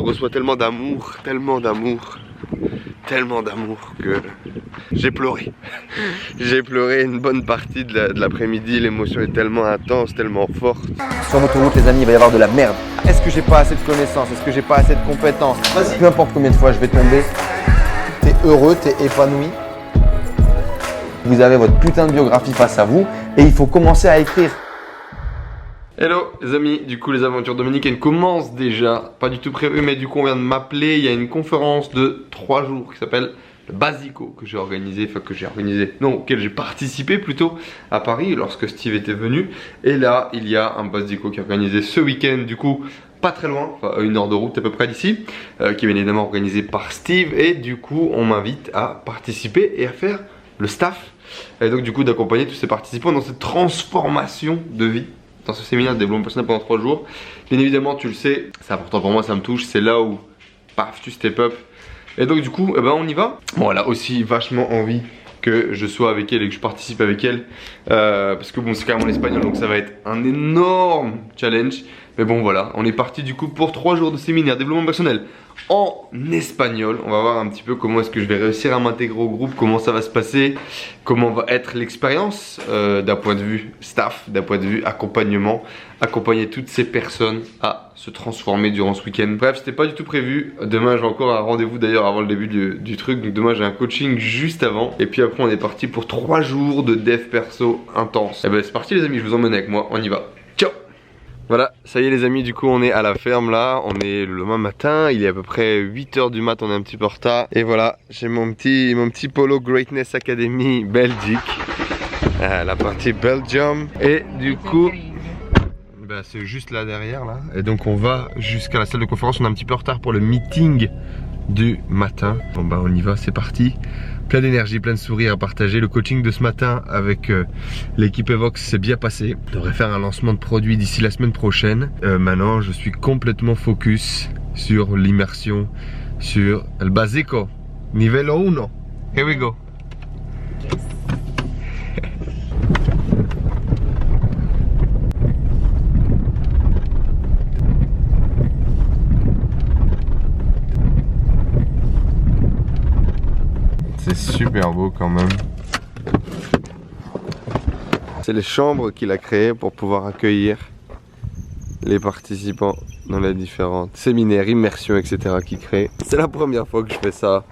reçois tellement d'amour que j'ai pleuré. J'ai pleuré une bonne partie de l'après-midi, l'émotion est tellement intense, tellement forte. Sur l'autoroute les amis, il va y avoir de la merde. Est-ce que j'ai pas assez de connaissances? Est-ce que j'ai pas assez de compétences? Peu importe combien de fois je vais tomber, t'es heureux, t'es épanoui. Vous avez votre putain de biographie face à vous et il faut commencer à écrire. Hello les amis, du coup les aventures dominicaines commencent déjà, pas du tout prévu mais du coup on vient de m'appeler, il y a une conférence de 3 jours qui s'appelle le Basico que j'ai organisé, auquel j'ai participé plutôt à Paris lorsque Steve était venu. Et là il y a un Basico qui est organisé ce week-end du coup pas très loin, enfin 1 heure de route à peu près d'ici, qui est bien évidemment organisé par Steve et du coup on m'invite à participer et à faire le staff et donc du coup d'accompagner tous ces participants dans cette transformation de vie. Dans ce séminaire de développement personnel pendant 3 jours. Bien évidemment, tu le sais, c'est important pour moi, ça me touche. C'est là où, paf, tu step up. Et donc du coup, eh ben, on y va. Bon, elle a aussi vachement envie que je sois avec elle et que je participe avec elle. Parce que bon, c'est quand même en espagnol, donc ça va être un énorme challenge. Mais bon, voilà, on est parti du coup pour 3 jours de séminaire développement personnel en espagnol. On va voir un petit peu comment est-ce que je vais réussir à m'intégrer au groupe, comment ça va se passer, comment va être l'expérience d'un point de vue staff, d'un point de vue accompagnement, accompagner toutes ces personnes à se transformer durant ce week-end. Bref, c'était pas du tout prévu. Demain, j'ai encore un rendez-vous d'ailleurs avant le début du truc. Donc demain, j'ai un coaching juste avant. Et puis après, on est parti pour 3 jours de dev perso intense. Et ben c'est parti les amis, je vous emmène avec moi, on y va. Ciao! Voilà, ça y est les amis, du coup on est à la ferme là, on est le lendemain matin, il est à peu près 8 h du mat, on est un petit peu en retard. Et voilà, j'ai mon petit polo Greatness Academy Belgique, la partie Belgium. Et du coup, bah, c'est juste là derrière là. Et donc on va jusqu'à la salle de conférence, on est un petit peu en retard pour le meeting du matin. Bon bah on y va, c'est parti. Plein d'énergie, plein de sourires à partager. Le coaching de ce matin avec l'équipe Evox s'est bien passé. On devrait faire un lancement de produit d'ici la semaine prochaine. Maintenant, je suis complètement focus sur l'immersion, sur el básico, nivel 1. Here we go. C'est super beau quand même. C'est les chambres qu'il a créées pour pouvoir accueillir les participants dans les différents séminaires, immersions, etc. qu'il crée. C'est la première fois que je fais ça.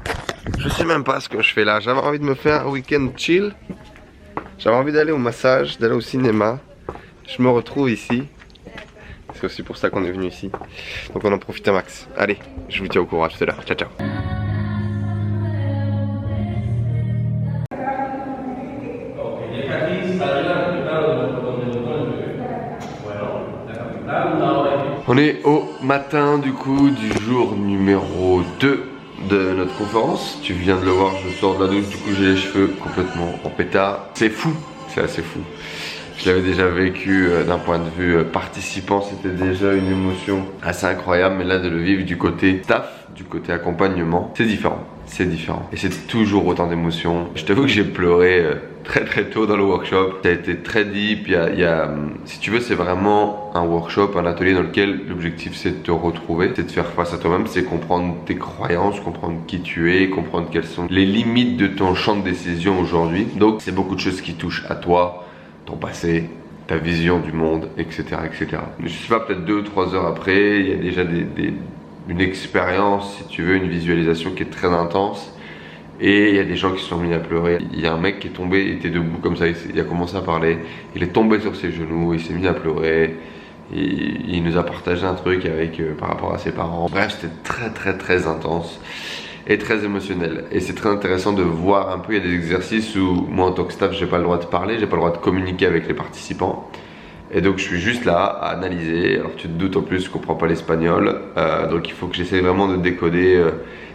Je sais même pas ce que je fais là. J'avais envie de me faire un week-end chill. J'avais envie d'aller au massage, d'aller au cinéma. Je me retrouve ici. C'est aussi pour ça qu'on est venu ici. Donc on en profite un max. Allez, je vous tiens au courant à tout à l'heure. Ciao, ciao. On est au matin du coup du jour numéro 2 de notre conférence. Tu viens de le voir, je sors de la douche, du coup j'ai les cheveux complètement en pétard. C'est fou, c'est assez fou. Je l'avais déjà vécu d'un point de vue participant, c'était déjà une émotion assez incroyable. Mais là de le vivre du côté staff, du côté accompagnement, c'est différent. C'est différent et c'est toujours autant d'émotions. Je t'avoue que j'ai pleuré très tôt dans le workshop. Ça a été très deep. Si tu veux, c'est vraiment un workshop, un atelier dans lequel l'objectif c'est de te retrouver, c'est de faire face à toi-même, c'est comprendre tes croyances, comprendre qui tu es, comprendre quelles sont les limites de ton champ de décision aujourd'hui. Donc c'est beaucoup de choses qui touchent à toi, ton passé, ta vision du monde, etc. etc. Je sais pas, peut-être 2 ou 3 heures après, il y a déjà une expérience, si tu veux, une visualisation qui est très intense. Et il y a des gens qui se sont mis à pleurer. Il y a un mec qui est tombé, il était debout comme ça, il a commencé à parler. Il est tombé sur ses genoux, il s'est mis à pleurer. Et il nous a partagé un truc par rapport à ses parents. Bref, c'était très intense et très émotionnel. Et c'est très intéressant de voir un peu, il y a des exercices où moi en tant que staff, j'ai pas le droit de parler, j'ai pas le droit de communiquer avec les participants. Et donc je suis juste là à analyser. Alors tu te doutes en plus, je comprends pas l'espagnol, donc il faut que j'essaie vraiment de décoder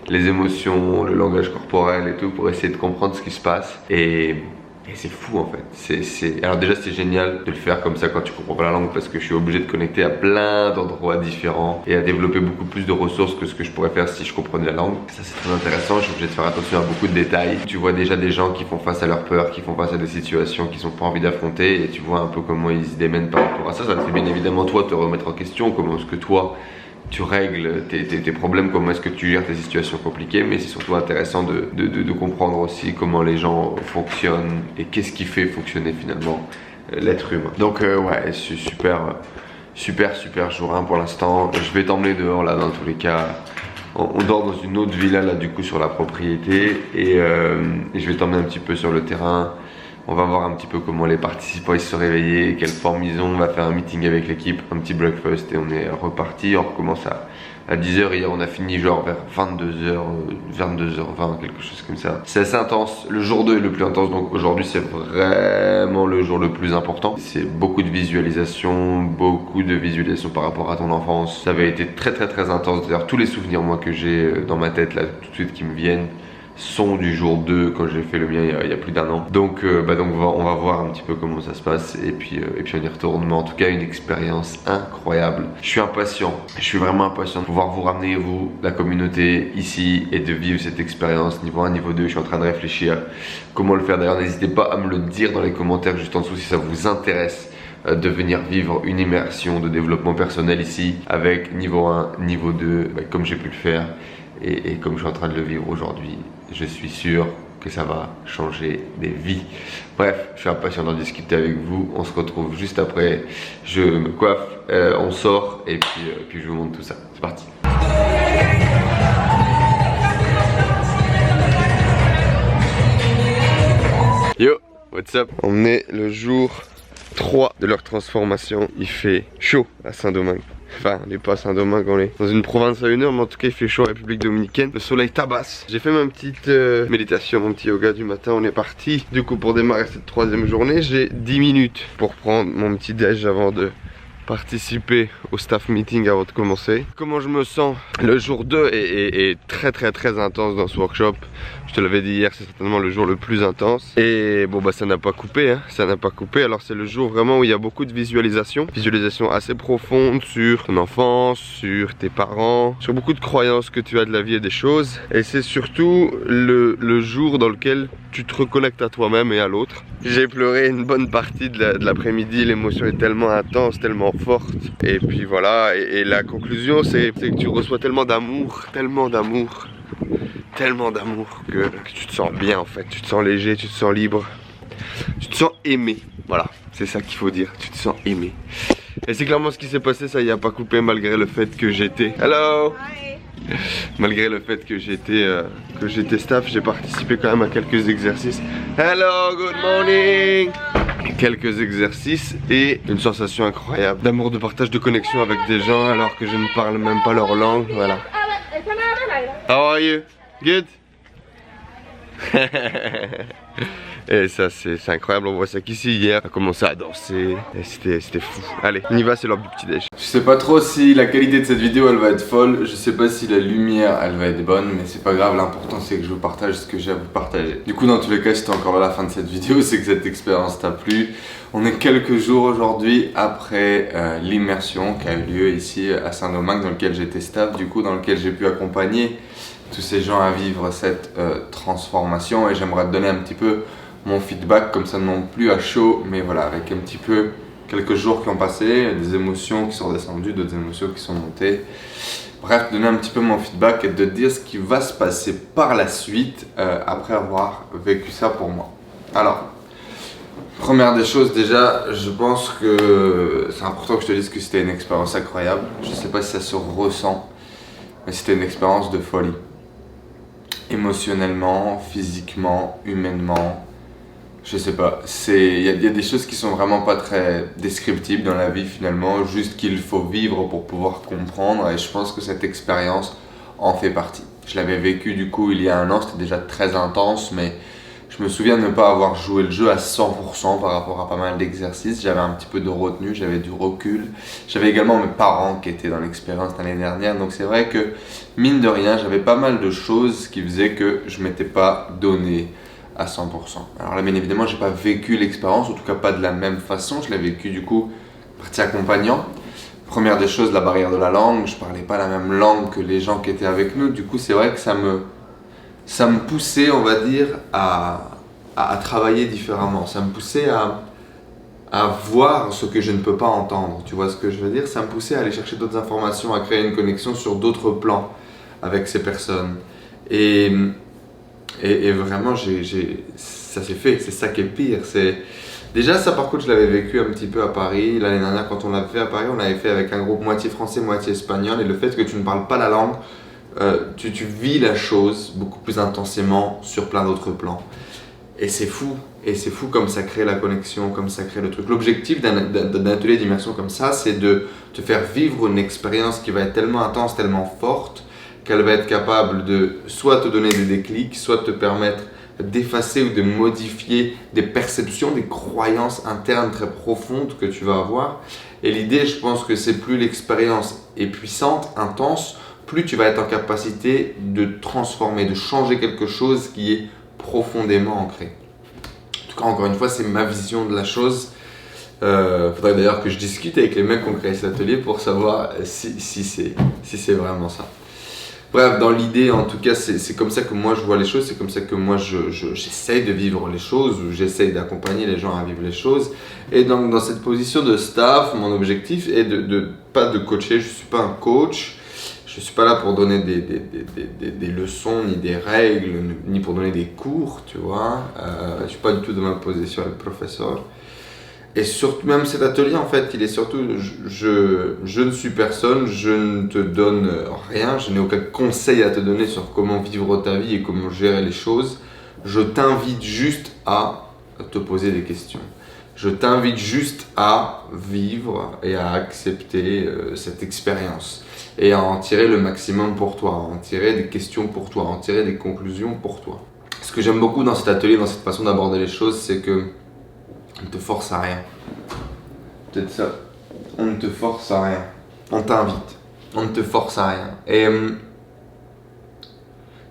les émotions, le langage corporel et tout pour essayer de comprendre ce qui se passe. Et c'est fou en fait. Alors déjà c'est génial de le faire comme ça quand tu comprends pas la langue, parce que je suis obligé de connecter à plein d'endroits différents et à développer beaucoup plus de ressources que ce que je pourrais faire si je comprenais la langue. Ça c'est très intéressant, je suis obligé de faire attention à beaucoup de détails. Tu vois déjà des gens qui font face à leur peur, qui font face à des situations qu'ils n'ont pas envie d'affronter, et tu vois un peu comment ils se démènent par rapport à ça. Ça te fait bien évidemment toi te remettre en question, comment est-ce que toi tu règles tes problèmes, comment est-ce que tu gères tes situations compliquées, mais c'est surtout intéressant de comprendre aussi comment les gens fonctionnent et qu'est-ce qui fait fonctionner finalement l'être humain. Donc ouais, super jour 1 pour l'instant. Je vais t'emmener dehors là dans tous les cas. On dort dans une autre villa là du coup sur la propriété et je vais t'emmener un petit peu sur le terrain. On va voir un petit peu comment les participants ils se sont réveillés, quelle forme ils ont. On va faire un meeting avec l'équipe, un petit breakfast et on est reparti. On recommence à 10h. Hier on a fini genre vers 22h, 22h20, quelque chose comme ça. C'est assez intense. Le jour 2 est le plus intense, donc aujourd'hui c'est vraiment le jour le plus important. C'est beaucoup de visualisation par rapport à ton enfance. Ça avait été très intense. D'ailleurs tous les souvenirs moi que j'ai dans ma tête là tout de suite qui me viennent sont du jour 2 quand j'ai fait le mien il y a plus d'1 an. Donc, on va voir un petit peu comment ça se passe et puis on y retourne. Mais en tout cas une expérience incroyable. Je suis impatient, je suis vraiment impatient de pouvoir vous ramener vous, la communauté ici et de vivre cette expérience niveau 1, niveau 2. Je suis en train de réfléchir comment le faire. D'ailleurs n'hésitez pas à me le dire dans les commentaires juste en dessous si ça vous intéresse de venir vivre une immersion de développement personnel ici avec niveau 1, niveau 2 comme j'ai pu le faire et comme je suis en train de le vivre aujourd'hui. Je suis sûr que ça va changer des vies. Bref, je suis impatient d'en discuter avec vous. On se retrouve juste après. Je me coiffe, on sort et puis je vous montre tout ça. C'est parti. Yo, what's up? On est le jour 3 de leur transformation. Il fait chaud à Saint-Domingue. Enfin, on n'est pas à Saint-Domingue, on est dans une province à 1 heure, mais en tout cas il fait chaud en République Dominicaine. Le soleil tabasse. J'ai fait ma petite méditation, mon petit yoga du matin. On est parti du coup pour démarrer cette 3e journée. J'ai 10 minutes pour prendre mon petit déj avant de participer au staff meeting avant de commencer. Comment je me sens? Le jour 2 est très intense dans ce workshop. Je te l'avais dit hier, c'est certainement le jour le plus intense. Et bon bah ça n'a pas coupé, hein. Ça n'a pas coupé. Alors c'est le jour vraiment où il y a beaucoup de visualisation. Visualisation assez profonde sur ton enfance, sur tes parents, sur beaucoup de croyances que tu as de la vie et des choses. Et c'est surtout le jour dans lequel tu te reconnectes à toi-même et à l'autre. J'ai pleuré une bonne partie de l'après-midi. L'émotion est tellement intense, tellement forte. Et puis voilà, et la conclusion c'est que tu reçois tellement d'amour que tu te sens bien en fait. Tu te sens léger, tu te sens libre, tu te sens aimé. Voilà, c'est ça qu'il faut dire, tu te sens aimé. Et c'est clairement ce qui s'est passé, ça y a pas coupé malgré le fait que j'étais... Hello! Malgré le fait que j'étais staff, j'ai participé quand même à quelques exercices. Hello, good morning! Quelques exercices et une sensation incroyable d'amour, de partage, de connexion avec des gens alors que je ne parle même pas leur langue. Voilà. How are you? Good? Et ça c'est incroyable, on voit ça qu'ici hier on a commencé à danser et c'était fou. Allez, on y va, c'est l'heure du petit déj. Je sais pas trop si la qualité de cette vidéo elle va être folle, je sais pas si la lumière elle va être bonne, mais c'est pas grave, l'important c'est que je vous partage ce que j'ai à vous partager. Du coup dans tous les cas si t'es encore là à la fin de cette vidéo, c'est que cette expérience t'a plu. On est quelques jours aujourd'hui après l'immersion qui a eu lieu ici à Saint-Domingue dans lequel j'étais staff, du coup dans lequel j'ai pu accompagner tous ces gens à vivre cette transformation et j'aimerais te donner un petit peu mon feedback comme ça non plus à chaud mais voilà avec un petit peu quelques jours qui ont passé, des émotions qui sont redescendues, d'autres émotions qui sont montées. Bref, donner un petit peu mon feedback et de te dire ce qui va se passer par la suite après avoir vécu ça pour moi. Alors, première des choses déjà, je pense que c'est important que je te dise que c'était une expérience incroyable. Je sais pas si ça se ressent, mais c'était une expérience de folie. Émotionnellement, physiquement, humainement, je sais pas. Il y a des choses qui sont vraiment pas très descriptibles dans la vie finalement, juste qu'il faut vivre pour pouvoir comprendre et je pense que cette expérience en fait partie. Je l'avais vécu du coup il y a 1 an, c'était déjà très intense mais je me souviens de ne pas avoir joué le jeu à 100% par rapport à pas mal d'exercices. J'avais un petit peu de retenue, j'avais du recul. J'avais également mes parents qui étaient dans l'expérience l'année dernière. Donc c'est vrai que, mine de rien, j'avais pas mal de choses qui faisaient que je m'étais pas donné à 100%. Alors là, bien évidemment, j'ai pas vécu l'expérience, en tout cas pas de la même façon. Je l'ai vécu du coup, partie accompagnant. Première des choses, la barrière de la langue. Je parlais pas la même langue que les gens qui étaient avec nous. Du coup, c'est vrai que ça me poussait, on va dire, à travailler différemment. Ça me poussait à voir ce que je ne peux pas entendre. Tu vois ce que je veux dire? Ça me poussait à aller chercher d'autres informations, à créer une connexion sur d'autres plans avec ces personnes. Et vraiment, ça s'est fait. C'est ça qui est pire. Déjà, ça par contre, je l'avais vécu un petit peu à Paris. L'année dernière, quand on l'avait fait à Paris, on l'avait fait avec un groupe moitié français, moitié espagnol. Et le fait que tu ne parles pas la langue, tu vis la chose beaucoup plus intensément sur plein d'autres plans. Et c'est fou. Et c'est fou comme ça crée la connexion, comme ça crée le truc. L'objectif d'un atelier d'immersion comme ça, c'est de te faire vivre une expérience qui va être tellement intense, tellement forte, qu'elle va être capable de soit te donner des déclics, soit te permettre d'effacer ou de modifier des perceptions, des croyances internes très profondes que tu vas avoir. Et l'idée, je pense que c'est plus l'expérience est puissante, intense, plus tu vas être en capacité de transformer, de changer quelque chose qui est profondément ancré. En tout cas, encore une fois, c'est ma vision de la chose. Faudrait d'ailleurs que je discute avec les mecs qui ont créé cet atelier pour savoir si c'est vraiment ça. Bref, dans l'idée, en tout cas, c'est comme ça que moi je vois les choses, c'est comme ça que moi j'essaye de vivre les choses, ou j'essaye d'accompagner les gens à vivre les choses. Et donc, dans cette position de staff, mon objectif est pas de coacher, je ne suis pas un coach, je ne suis pas là pour donner des leçons, ni des règles, ni pour donner des cours, tu vois. Je ne suis pas du tout dans ma position de professeur. Et surtout, même cet atelier, en fait, il est surtout, je ne suis personne, je ne te donne rien, je n'ai aucun conseil à te donner sur comment vivre ta vie et comment gérer les choses. Je t'invite juste à te poser des questions. Je t'invite juste à vivre et à accepter cette expérience et à en tirer le maximum pour toi, à en tirer des questions pour toi, à en tirer des conclusions pour toi. Ce que j'aime beaucoup dans cet atelier, dans cette façon d'aborder les choses, c'est que on ne te force à rien. Peut-être ça. On ne te force à rien. On t'invite. On ne te force à rien. Et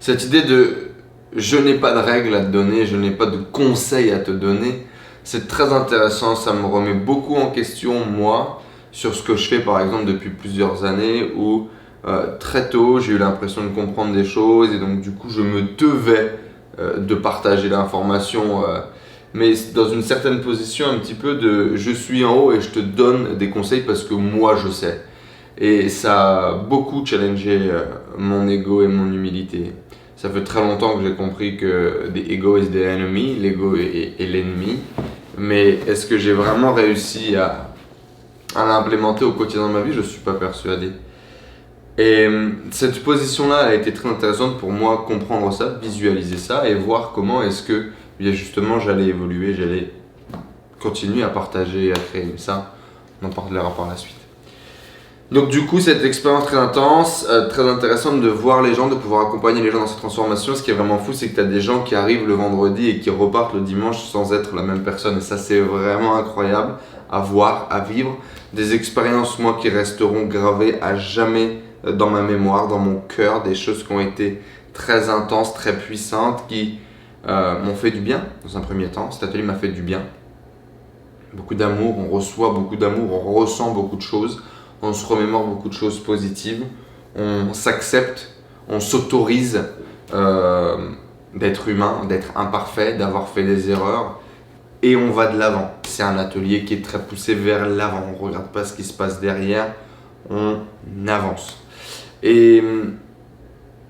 cette idée de je n'ai pas de règles à te donner, je n'ai pas de conseils à te donner, c'est très intéressant. Ça me remet beaucoup en question, moi, sur ce que je fais par exemple depuis plusieurs années où très tôt j'ai eu l'impression de comprendre des choses et donc du coup je me devais de partager l'information. Mais dans une certaine position un petit peu de je suis en haut et je te donne des conseils parce que moi je sais. Et ça a beaucoup challengé mon ego et mon humilité. Ça fait très longtemps que j'ai compris que the ego is the enemy, l'ego est l'ennemi. Mais est-ce que j'ai vraiment réussi à l'implémenter au quotidien de ma vie? Je ne suis pas persuadé. Et cette position-là a été très intéressante pour moi, comprendre ça, visualiser ça et voir comment est-ce que bien justement j'allais évoluer, j'allais continuer à partager, à créer. Mais ça, on en parlera par la suite. Donc du coup, cette expérience très intense, très intéressante de voir les gens, de pouvoir accompagner les gens dans cette transformation. Ce qui est vraiment fou, c'est que tu as des gens qui arrivent le vendredi et qui repartent le dimanche sans être la même personne. Et ça, c'est vraiment incroyable à voir, à vivre. Des expériences, moi, qui resteront gravées à jamais dans ma mémoire, dans mon cœur. Des choses qui ont été très intenses, très puissantes, qui m'ont fait du bien dans un premier temps. Cet atelier m'a fait du bien. Beaucoup d'amour, on reçoit beaucoup d'amour, on ressent beaucoup de choses. On se remémore beaucoup de choses positives, on s'accepte, on s'autorise d'être humain, d'être imparfait, d'avoir fait des erreurs et on va de l'avant. C'est un atelier qui est très poussé vers l'avant, on ne regarde pas ce qui se passe derrière, on avance. Et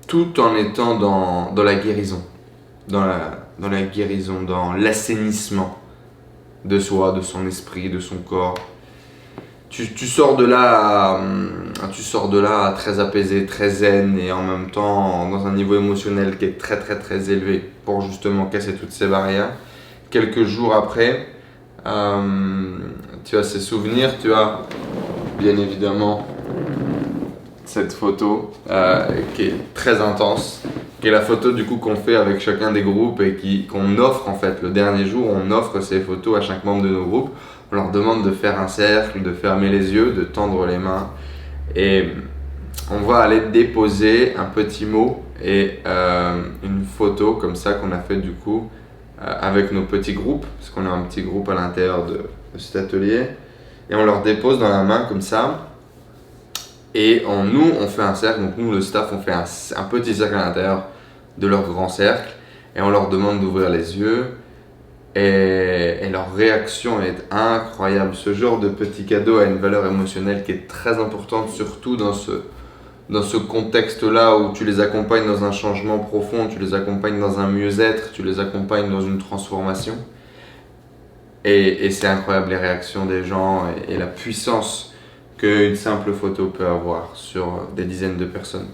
tout en étant dans la guérison, dans la guérison, dans l'assainissement de soi, de son esprit, de son corps. Tu sors de là très apaisé, très zen et en même temps dans un niveau émotionnel qui est très très très élevé pour justement casser toutes ces barrières. Quelques jours après, tu as ces souvenirs, tu as bien évidemment cette photo qui est très intense, qui est la photo du coup qu'on fait avec chacun des groupes et qu'on offre en fait. Le dernier jour, on offre ces photos à chaque membre de nos groupes. On leur demande de faire un cercle, de fermer les yeux, de tendre les mains et on va aller déposer un petit mot et une photo comme ça qu'on a fait du coup avec nos petits groupes parce qu'on a un petit groupe à l'intérieur de cet atelier et on leur dépose dans la main comme ça et nous on fait un cercle, donc nous le staff on fait un petit cercle à l'intérieur de leur grand cercle et on leur demande d'ouvrir les yeux et leur réaction est incroyable. Ce genre de petit cadeau a une valeur émotionnelle qui est très importante, surtout dans ce contexte-là où tu les accompagnes dans un changement profond, tu les accompagnes dans un mieux-être, tu les accompagnes dans une transformation. Et c'est incroyable les réactions des gens et la puissance qu'une simple photo peut avoir sur des dizaines de personnes.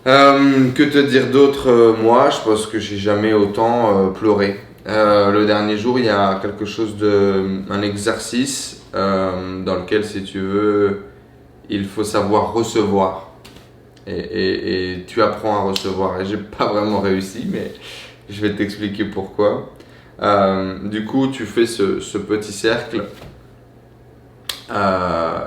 Que te dire d'autre? Moi, je pense que j'ai jamais autant pleuré. Le dernier jour, il y a quelque chose un exercice dans lequel, si tu veux, il faut savoir recevoir. Et tu apprends à recevoir. Et j'ai pas vraiment réussi, mais je vais t'expliquer pourquoi. Du coup, tu fais ce petit cercle.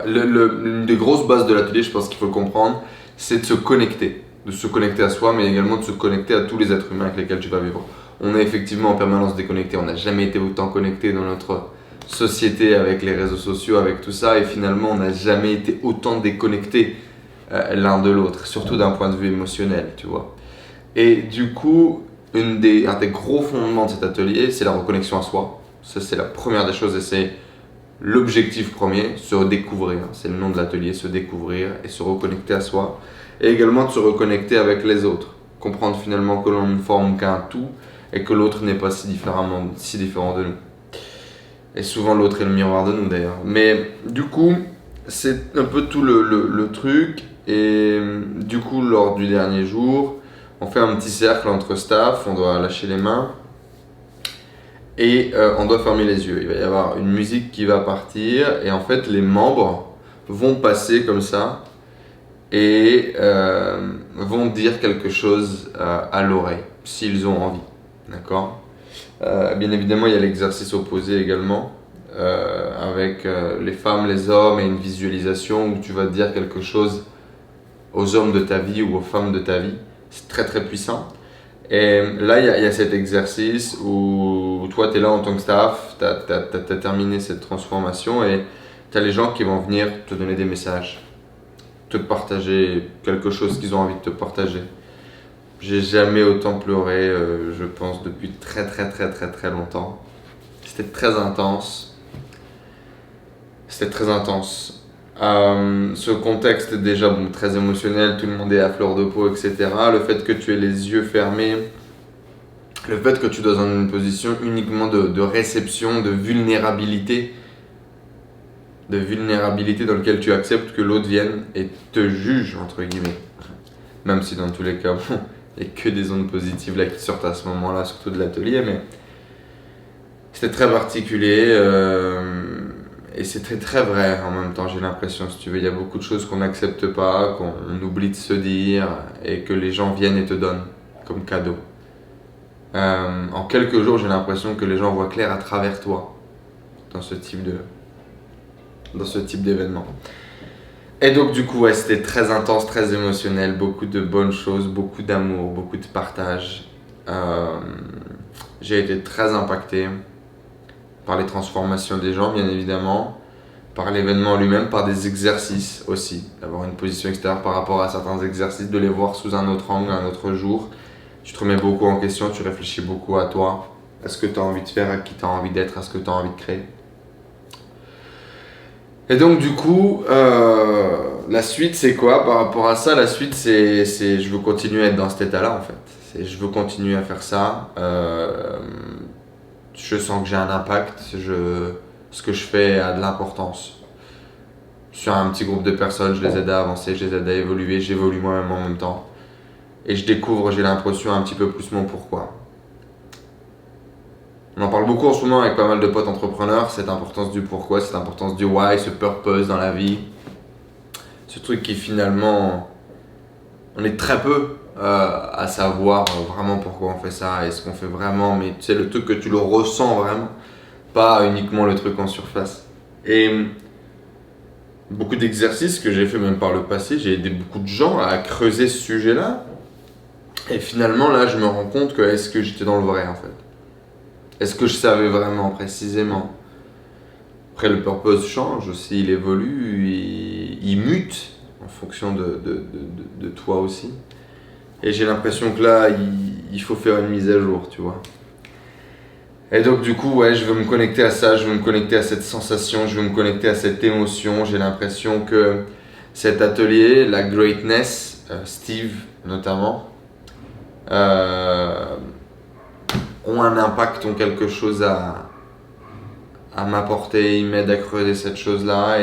L'une des grosses bases de l'atelier, je pense qu'il faut le comprendre, c'est de se connecter. De se connecter à soi, mais également de se connecter à tous les êtres humains avec lesquels tu vas vivre. On est effectivement en permanence déconnecté. On n'a jamais été autant connecté dans notre société avec les réseaux sociaux, avec tout ça. Et finalement, on n'a jamais été autant déconnecté l'un de l'autre, surtout d'un point de vue émotionnel, tu vois. Et du coup, un des gros fondements de cet atelier, c'est la reconnexion à soi. Ça, c'est la première des choses et c'est l'objectif premier, se redécouvrir. C'est le nom de l'atelier, se découvrir et se reconnecter à soi. Et également de se reconnecter avec les autres. Comprendre finalement que l'on ne forme qu'un tout et que l'autre n'est pas si différent de nous. Et souvent l'autre est le miroir de nous d'ailleurs. Mais du coup, c'est un peu tout le truc. Et du coup, lors du dernier jour, on fait un petit cercle entre staff, on doit lâcher les mains. Et on doit fermer les yeux. Il va y avoir une musique qui va partir. Et en fait, les membres vont passer comme ça. Et vont dire quelque chose à l'oreille, s'ils ont envie. D'accord? Bien évidemment, il y a l'exercice opposé également, avec les femmes, les hommes et une visualisation où tu vas dire quelque chose aux hommes de ta vie ou aux femmes de ta vie. C'est très très puissant. Et là, il y a cet exercice où toi, tu es là en tant que staff, tu as terminé cette transformation et tu as les gens qui vont venir te donner des messages, te partager quelque chose qu'ils ont envie de te partager. J'ai jamais autant pleuré, je pense, depuis très très très très très longtemps. C'était très intense. C'était très intense. Ce contexte est déjà très émotionnel, tout le monde est à fleur de peau, etc. Le fait que tu aies les yeux fermés, le fait que tu dois dans une position uniquement de réception, de vulnérabilité dans lequel tu acceptes que l'autre vienne et te juge, entre guillemets. Même si dans tous les cas, bon, il n'y a que des ondes positives là qui sortent à ce moment-là, surtout de l'atelier, mais c'était très particulier et c'était très vrai en même temps, j'ai l'impression, si tu veux. Il y a beaucoup de choses qu'on n'accepte pas, qu'on oublie de se dire et que les gens viennent et te donnent comme cadeau. En quelques jours, j'ai l'impression que les gens voient clair à travers toi dans ce type d'événement. Et donc du coup, ouais, c'était très intense, très émotionnel, beaucoup de bonnes choses, beaucoup d'amour, beaucoup de partage. J'ai été très impacté par les transformations des gens, bien évidemment, par l'événement lui-même, par des exercices aussi, d'avoir une position extérieure par rapport à certains exercices, de les voir sous un autre angle, un autre jour. Tu te remets beaucoup en question, tu réfléchis beaucoup à toi, à ce que tu as envie de faire, à qui tu as envie d'être, à ce que tu as envie de créer. Et donc du coup, la suite c'est quoi par rapport à ça? La suite c'est je veux continuer à être dans cet état-là en fait. Je veux continuer à faire ça. Je sens que j'ai un impact. Ce que je fais a de l'importance. Sur un petit groupe de personnes, je les aide à avancer, je les aide à évoluer, j'évolue moi-même en même temps. Et je découvre, j'ai l'impression, un petit peu plus mon pourquoi. On en parle beaucoup en ce moment avec pas mal de potes entrepreneurs, cette importance du pourquoi, cette importance du why, ce purpose dans la vie. Ce truc qui finalement, on est très peu à savoir vraiment pourquoi on fait ça et ce qu'on fait vraiment, mais tu sais, le truc que tu le ressens vraiment, pas uniquement le truc en surface. Et beaucoup d'exercices que j'ai fait même par le passé, j'ai aidé beaucoup de gens à creuser ce sujet-là. Et finalement, là, je me rends compte que est-ce que j'étais dans le vrai en fait? Est-ce que je savais vraiment précisément? Après, le purpose change aussi, il évolue, il mute en fonction de toi aussi. Et j'ai l'impression que là, il faut faire une mise à jour, tu vois. Et donc du coup, ouais, je veux me connecter à ça, je veux me connecter à cette sensation, je veux me connecter à cette émotion. J'ai l'impression que cet atelier, la greatness, Steve notamment, ont un impact, ont quelque chose à m'apporter. Ils m'aident à creuser cette chose-là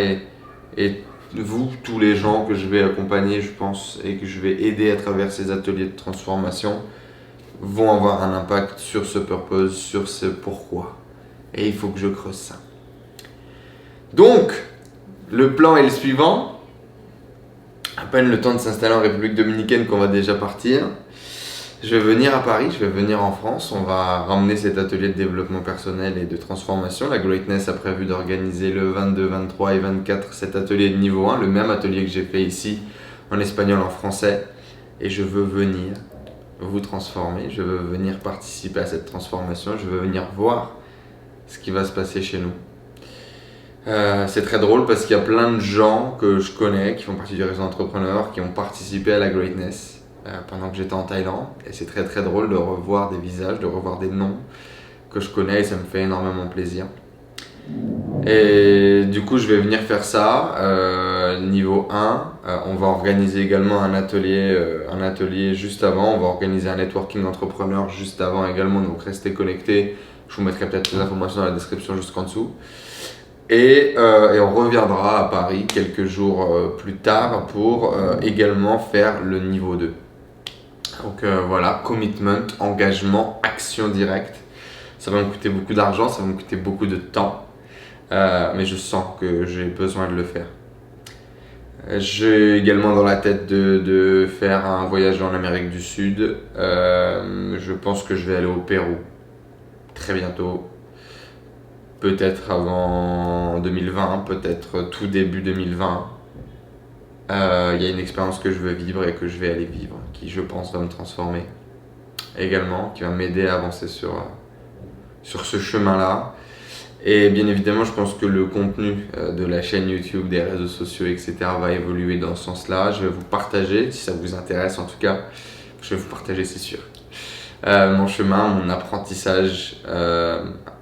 et vous, tous les gens que je vais accompagner, je pense, et que je vais aider à travers ces ateliers de transformation, vont avoir un impact sur ce purpose, sur ce pourquoi. Et il faut que je creuse ça. Donc, le plan est le suivant. À peine le temps de s'installer en République Dominicaine qu'on va déjà partir. Je vais venir à Paris, je vais venir en France. On va ramener cet atelier de développement personnel et de transformation. La Greatness a prévu d'organiser le 22, 23 et 24 cet atelier de niveau 1, le même atelier que j'ai fait ici en espagnol, en français. Et je veux venir vous transformer, je veux venir participer à cette transformation, je veux venir voir ce qui va se passer chez nous. C'est très drôle parce qu'il y a plein de gens que je connais qui font partie du réseau entrepreneur, qui ont participé à la Greatness pendant que j'étais en Thaïlande. Et c'est très très drôle de revoir des visages, de revoir des noms que je connais et ça me fait énormément plaisir. Et du coup je vais venir faire ça, niveau 1, on va organiser également un atelier juste avant, on va organiser un networking entrepreneur juste avant également, donc restez connectés, je vous mettrai peut-être les informations dans la description jusqu'en dessous. Et on reviendra à Paris quelques jours plus tard pour également faire le niveau 2. Donc voilà, commitment, engagement, action directe, ça va me coûter beaucoup d'argent, ça va me coûter beaucoup de temps. Mais je sens que j'ai besoin de le faire. J'ai également dans la tête de faire un voyage en Amérique du Sud. Je pense que je vais aller au Pérou très bientôt. Peut-être avant 2020, peut-être tout début 2020. Il y a une expérience que je veux vivre et que je vais aller vivre, qui je pense va me transformer également, qui va m'aider à avancer sur ce chemin-là. Et bien évidemment, je pense que le contenu de la chaîne YouTube, des réseaux sociaux, etc. va évoluer dans ce sens-là. Je vais vous partager, si ça vous intéresse en tout cas, je vais vous partager, c'est sûr, mon chemin, mon apprentissage,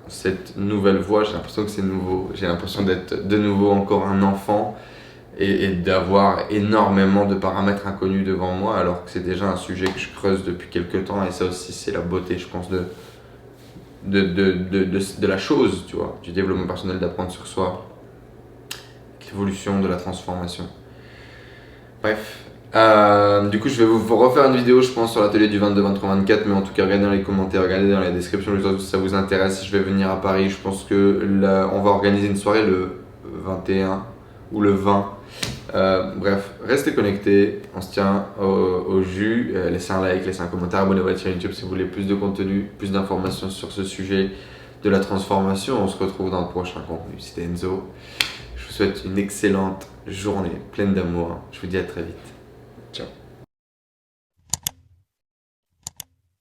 cette nouvelle voie. J'ai l'impression que c'est nouveau, j'ai l'impression d'être de nouveau encore un enfant et d'avoir énormément de paramètres inconnus devant moi, alors que c'est déjà un sujet que je creuse depuis quelques temps. Et ça aussi, c'est la beauté, je pense, de la chose, tu vois, du développement personnel, d'apprendre sur soi, l'évolution, de la transformation. Bref, du coup je vais vous refaire une vidéo je pense sur l'atelier du 22, 23, 24, mais en tout cas regardez dans les commentaires, regardez dans la description si ça vous intéresse. Je vais venir à Paris, je pense que là, on va organiser une soirée le 21 ou le 20. Bref, restez connectés, on se tient au jus, laissez un like, laissez un commentaire, abonnez-vous à la chaîne YouTube si vous voulez plus de contenu, plus d'informations sur ce sujet de la transformation. On se retrouve dans le prochain contenu. C'était Enzo, je vous souhaite une excellente journée pleine d'amour, je vous dis à très vite, ciao.